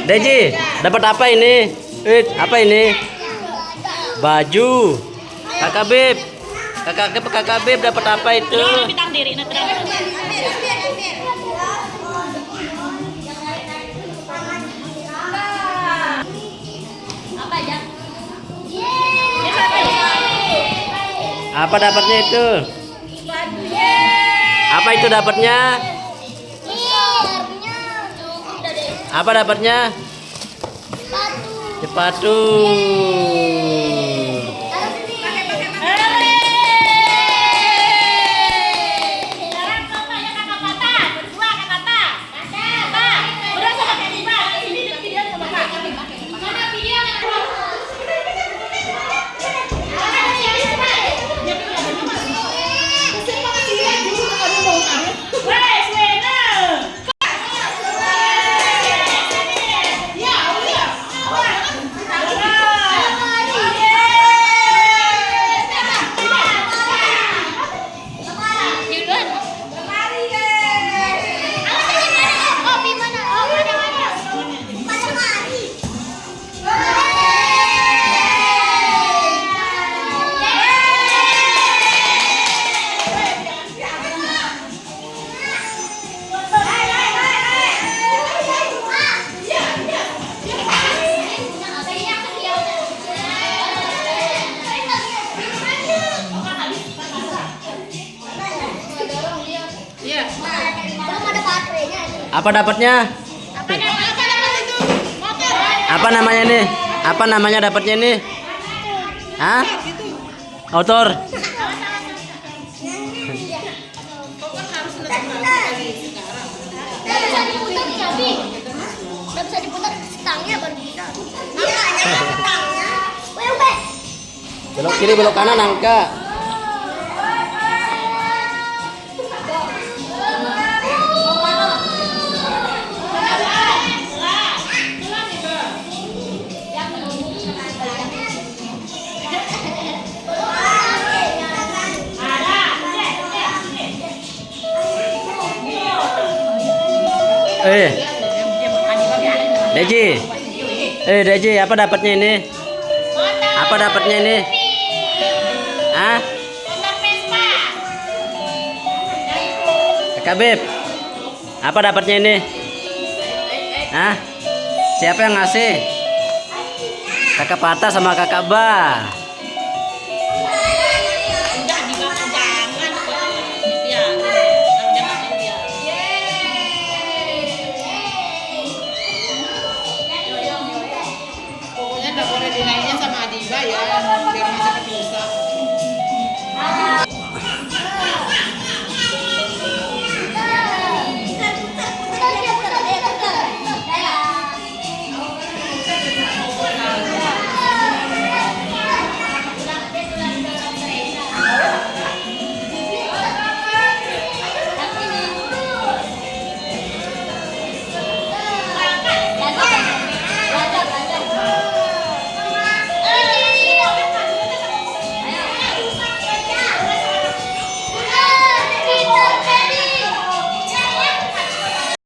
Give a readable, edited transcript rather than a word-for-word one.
Deji, dapat apa ini? Apa ini? Baju. Kakak Beb. Kakak Beb dapat apa itu? Apa dapatnya itu? Apa itu dapatnya? Apa dapatnya? Sepatu. Apa dapatnya? Apa namanya nih? Apa namanya dapatnya nih? Hah? Motor. Bisa diputar stangnya baru bisa. Belok kiri, belok kanan, angka. Deji. Deji, apa dapatnya ini? Apa dapatnya ini? Hah? Kakak Beb. Apa dapatnya ini? Hah? Siapa yang ngasih? Kakak Patah sama Kakak Bah.